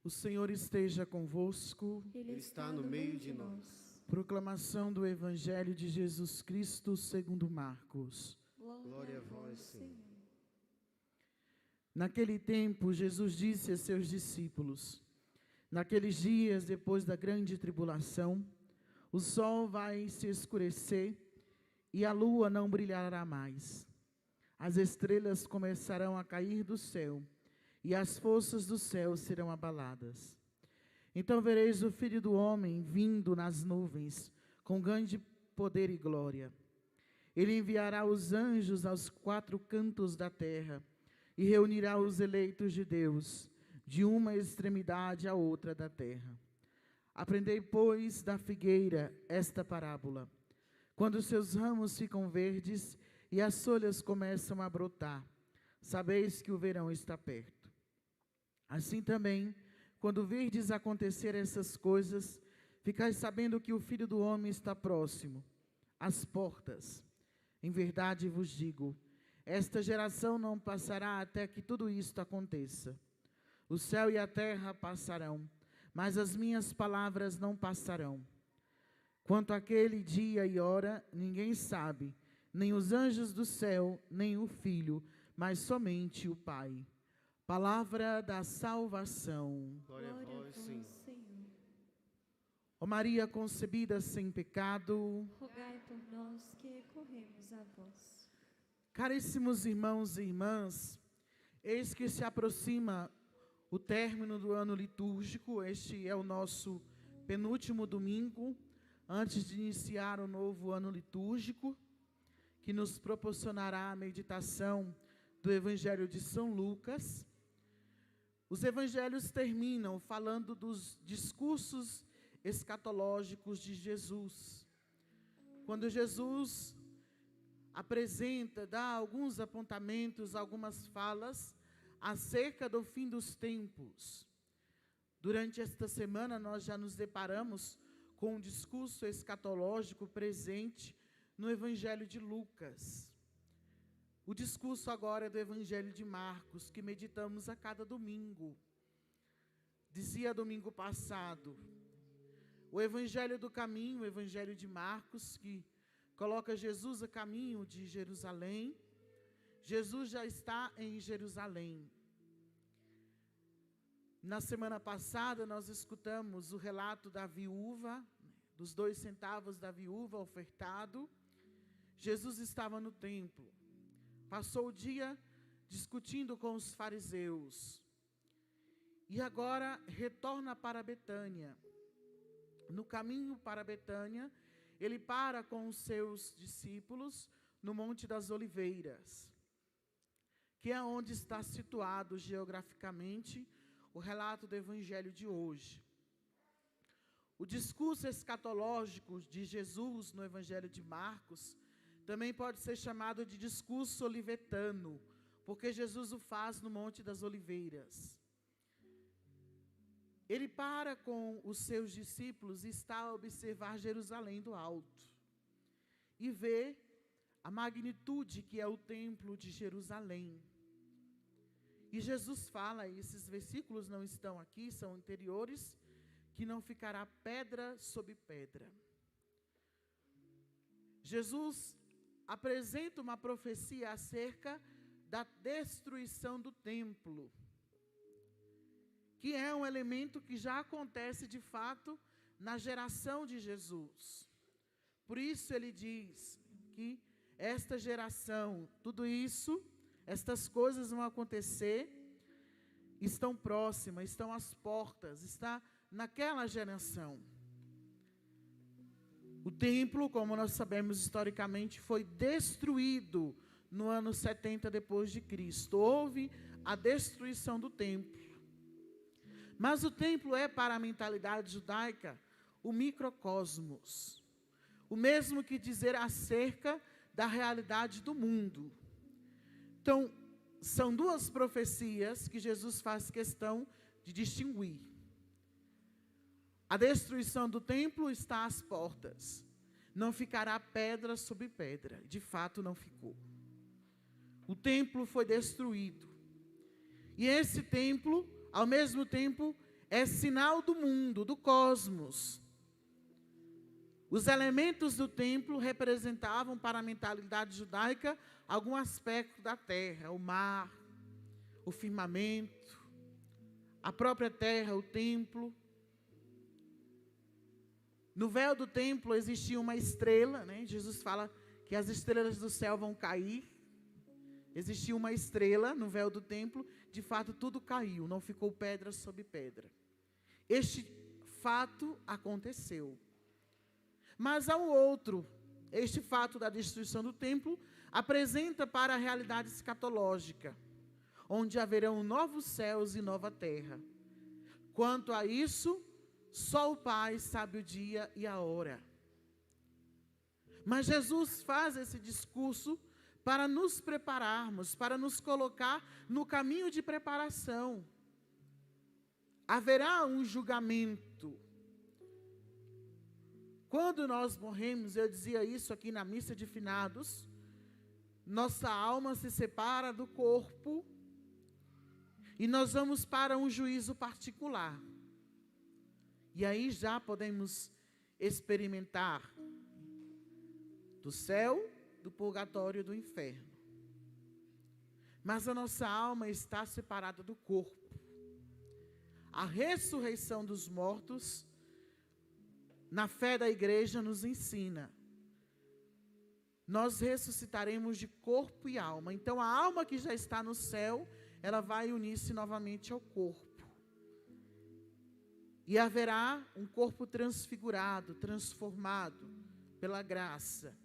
O Senhor esteja convosco. Ele está no meio de nós. Proclamação do Evangelho de Jesus Cristo segundo Marcos. Glória a vós, Senhor. Naquele tempo, Jesus disse a seus discípulos: naqueles dias, depois da grande tribulação, o sol vai se escurecer e a lua não brilhará mais. As estrelas começarão a cair do céu e as forças do céu serão abaladas. Então vereis o Filho do Homem vindo nas nuvens, com grande poder e glória. Ele enviará os anjos aos quatro cantos da terra e reunirá os eleitos de Deus, de uma extremidade à outra da terra. Aprendei, pois, da figueira esta parábola. Quando seus ramos ficam verdes e as folhas começam a brotar, sabeis que o verão está perto. Assim também, quando virdes acontecer essas coisas, ficais sabendo que o Filho do Homem está próximo, às portas. Em verdade vos digo, esta geração não passará até que tudo isto aconteça. O céu e a terra passarão, mas as minhas palavras não passarão. Quanto àquele dia e hora, ninguém sabe, nem os anjos do céu, nem o Filho, mas somente o Pai. Palavra da salvação. Glória a vós, Senhor. Ó Maria concebida sem pecado, rogai por nós que recorremos a vós. Caríssimos irmãos e irmãs, eis que se aproxima o término do ano litúrgico. Este é o nosso penúltimo domingo, antes de iniciar o novo ano litúrgico, que nos proporcionará a meditação do Evangelho de São Lucas. Os evangelhos terminam falando dos discursos escatológicos de Jesus. Quando Jesus apresenta, dá alguns apontamentos, algumas falas acerca do fim dos tempos. Durante esta semana nós já nos deparamos com um discurso escatológico presente no Evangelho de Lucas. O discurso agora é do Evangelho de Marcos, que meditamos a cada domingo. Dizia domingo passado, o Evangelho do caminho, o Evangelho de Marcos, que coloca Jesus a caminho de Jerusalém. Jesus já está em Jerusalém. Na semana passada nós escutamos o relato da viúva, dos 2 centavos da viúva ofertado. Jesus estava no templo. Passou o dia discutindo com os fariseus. E agora retorna para Betânia. No caminho para Betânia, ele para com os seus discípulos no Monte das Oliveiras, que é onde está situado geograficamente o relato do Evangelho de hoje. O discurso escatológico de Jesus no Evangelho de Marcos também pode ser chamado de discurso olivetano, porque Jesus o faz no Monte das Oliveiras. Ele para com os seus discípulos e está a observar Jerusalém do alto. E vê a magnitude que é o templo de Jerusalém. E Jesus fala, e esses versículos não estão aqui, são anteriores, que não ficará pedra sobre pedra. Jesus apresenta uma profecia acerca da destruição do templo, que é um elemento que já acontece de fato na geração de Jesus. Por isso ele diz que esta geração, tudo isso, estas coisas vão acontecer, estão próximas, estão às portas, está naquela geração. O templo, como nós sabemos historicamente, foi destruído no ano 70 depois de Cristo. Houve a destruição do templo. Mas o templo é, para a mentalidade judaica, o microcosmos. O mesmo que dizer acerca da realidade do mundo. Então, são 2 profecias que Jesus faz questão de distinguir. A destruição do templo está às portas. Não ficará pedra sobre pedra. De fato, não ficou. O templo foi destruído. E esse templo, ao mesmo tempo, é sinal do mundo, do cosmos. Os elementos do templo representavam para a mentalidade judaica algum aspecto da terra, o mar, o firmamento, a própria terra, o templo. No véu do templo existia uma estrela, né? Jesus fala que as estrelas do céu vão cair. Existia uma estrela no véu do templo, de fato tudo caiu, não ficou pedra sobre pedra. Este fato aconteceu. Mas há um outro, este fato da destruição do templo apresenta para a realidade escatológica, onde haverão novos céus e nova terra. Quanto a isso, só o Pai sabe o dia e a hora. Mas Jesus faz esse discurso para nos prepararmos, para nos colocar no caminho de preparação. Haverá um julgamento. Quando nós morremos, eu dizia isso aqui na missa de finados, nossa alma se separa do corpo e nós vamos para um juízo particular. E aí já podemos experimentar do céu, do purgatório e do inferno. Mas a nossa alma está separada do corpo. A ressurreição dos mortos, na fé da igreja, nos ensina. Nós ressuscitaremos de corpo e alma. Então a alma que já está no céu, ela vai unir-se novamente ao corpo. E haverá um corpo transfigurado, transformado pela graça.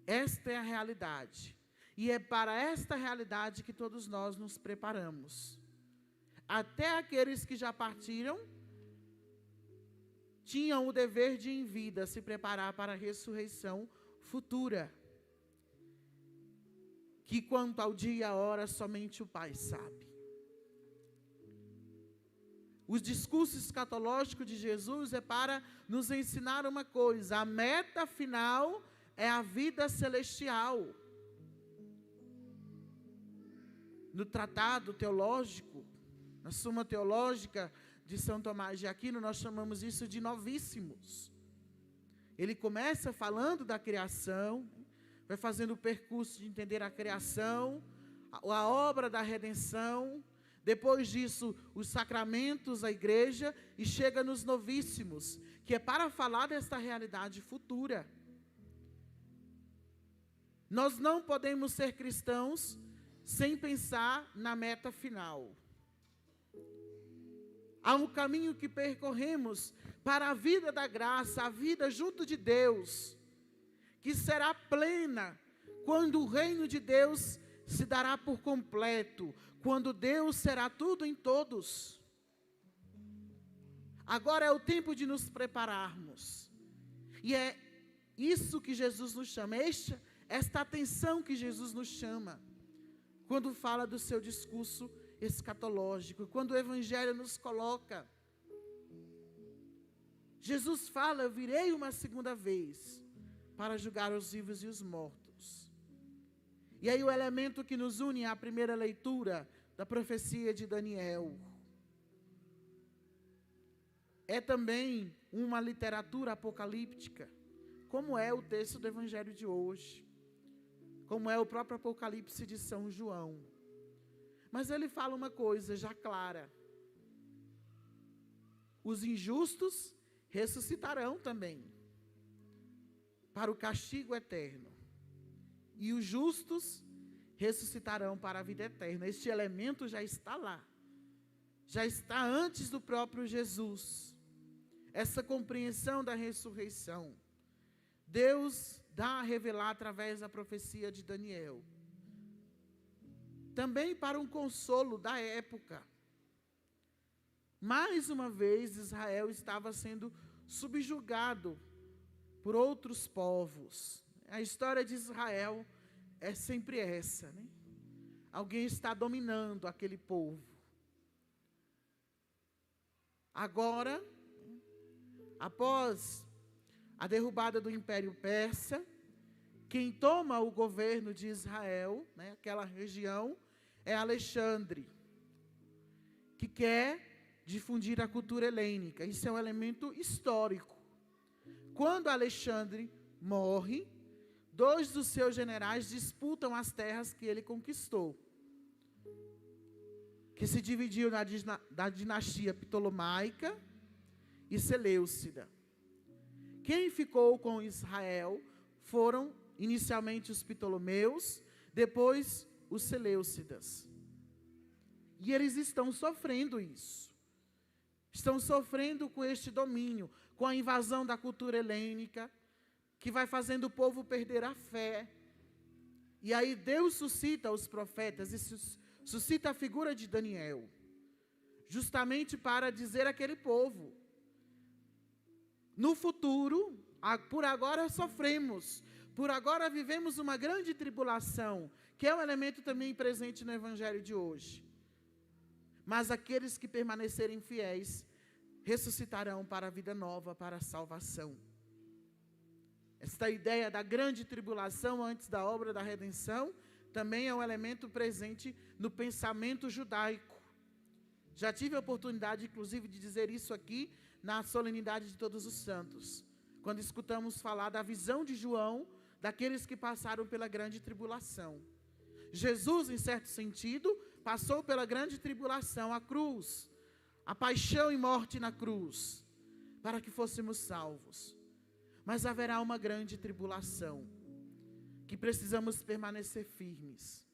Esta é a realidade. E é para esta realidade que todos nós nos preparamos. Até aqueles que já partiram, tinham o dever de, em vida, se preparar para a ressurreição futura. Que quanto ao dia e a hora, somente o Pai sabe. O discurso escatológico de Jesus é para nos ensinar uma coisa: a meta final é a vida celestial. No tratado teológico, na Suma Teológica de São Tomás de Aquino, nós chamamos isso de novíssimos. Ele começa falando da criação, vai fazendo o percurso de entender a criação, a obra da redenção, depois disso, os sacramentos, a igreja, e chega nos novíssimos, que é para falar desta realidade futura. Nós não podemos ser cristãos sem pensar na meta final. Há um caminho que percorremos para a vida da graça, a vida junto de Deus, que será plena quando o reino de Deus se dará por completo, quando Deus será tudo em todos. Agora é o tempo de nos prepararmos. E é isso que Jesus nos chama, esta atenção que Jesus nos chama, quando fala do seu discurso escatológico, quando o Evangelho nos coloca. Jesus fala: eu virei uma segunda vez para julgar os vivos e os mortos. E aí o elemento que nos une à primeira leitura da profecia de Daniel é também uma literatura apocalíptica, como é o texto do Evangelho de hoje, como é o próprio Apocalipse de São João. Mas ele fala uma coisa já clara: os injustos ressuscitarão também para o castigo eterno, e os justos ressuscitarão para a vida eterna. Este elemento já está lá, já está antes do próprio Jesus. Essa compreensão da ressurreição, Deus dá a revelar através da profecia de Daniel. Também para um consolo da época. Mais uma vez, Israel estava sendo subjugado por outros povos. A história de Israel é sempre essa, né? Alguém está dominando aquele povo. Agora, após a derrubada do Império Persa, quem toma o governo de Israel, né, aquela região, é Alexandre, que quer difundir a cultura helênica. Isso é um elemento histórico. Quando Alexandre morre, 2 dos seus generais disputam as terras que ele conquistou, que se dividiu da dinastia Ptolomaica e Seleucida. Quem ficou com Israel foram inicialmente os Ptolomeus, depois os Seleucidas. E eles estão sofrendo isso. Estão sofrendo com este domínio, com a invasão da cultura helênica, que vai fazendo o povo perder a fé. E aí Deus suscita os profetas e suscita a figura de Daniel, justamente para dizer àquele povo: no futuro, por agora sofremos, por agora vivemos uma grande tribulação, que é um elemento também presente no Evangelho de hoje. Mas aqueles que permanecerem fiéis ressuscitarão para a vida nova, para a salvação. Esta ideia da grande tribulação antes da obra da redenção também é um elemento presente no pensamento judaico. Já tive a oportunidade, inclusive, de dizer isso aqui na solenidade de Todos os Santos, quando escutamos falar da visão de João, daqueles que passaram pela grande tribulação. Jesus, em certo sentido, passou pela grande tribulação, a cruz, a paixão e morte na cruz, para que fôssemos salvos. Mas haverá uma grande tribulação, que precisamos permanecer firmes.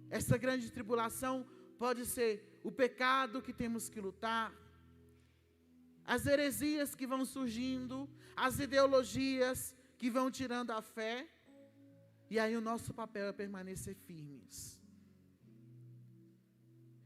Essa grande tribulação pode ser o pecado que temos que lutar, as heresias que vão surgindo, as ideologias que vão tirando a fé, e aí o nosso papel é permanecer firmes.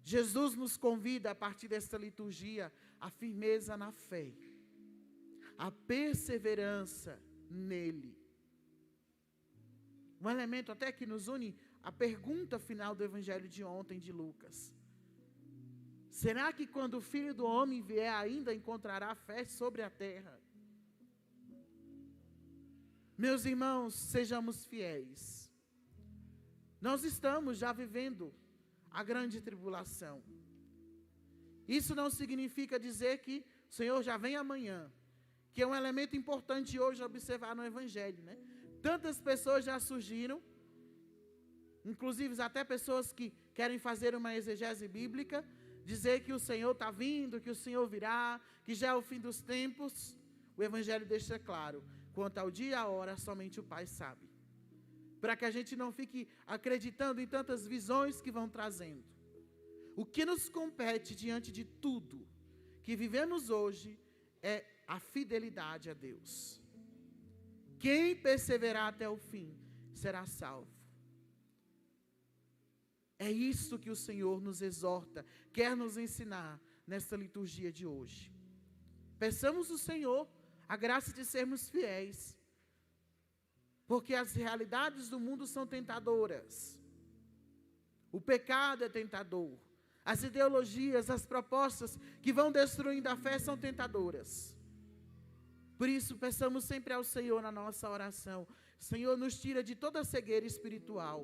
Jesus nos convida, a partir desta liturgia, a firmeza na fé, a perseverança nele. Um elemento até que nos une a pergunta final do Evangelho de ontem, de Lucas: será que quando o Filho do Homem vier ainda encontrará fé sobre a terra? Meus irmãos, sejamos fiéis. Nós estamos já vivendo a grande tribulação. Isso não significa dizer que o Senhor já vem amanhã, que é um elemento importante hoje observar no Evangelho, né? Tantas pessoas já surgiram, inclusive até pessoas que querem fazer uma exegese bíblica, dizer que o Senhor está vindo, que o Senhor virá, que já é o fim dos tempos. O Evangelho deixa claro: quanto ao dia e a hora, somente o Pai sabe. Para que a gente não fique acreditando em tantas visões que vão trazendo. O que nos compete diante de tudo que vivemos hoje é a fidelidade a Deus. Quem perseverar até o fim será salvo. É isso que o Senhor nos exorta, quer nos ensinar nesta liturgia de hoje. Peçamos ao Senhor a graça de sermos fiéis, porque as realidades do mundo são tentadoras. O pecado é tentador. As ideologias, as propostas que vão destruindo a fé são tentadoras. Por isso, peçamos sempre ao Senhor na nossa oração: Senhor, nos tira de toda cegueira espiritual.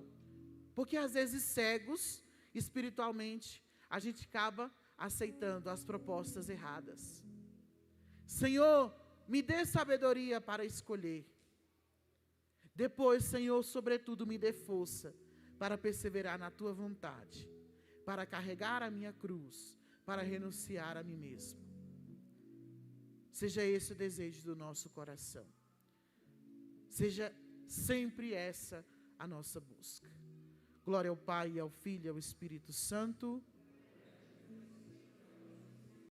Porque às vezes cegos espiritualmente, a gente acaba aceitando as propostas erradas. Senhor, me dê sabedoria para escolher. Depois, Senhor, sobretudo, me dê força para perseverar na Tua vontade, para carregar a minha cruz, para renunciar a mim mesmo. Seja esse o desejo do nosso coração. Seja sempre essa a nossa busca. Glória ao Pai, ao Filho e ao Espírito Santo.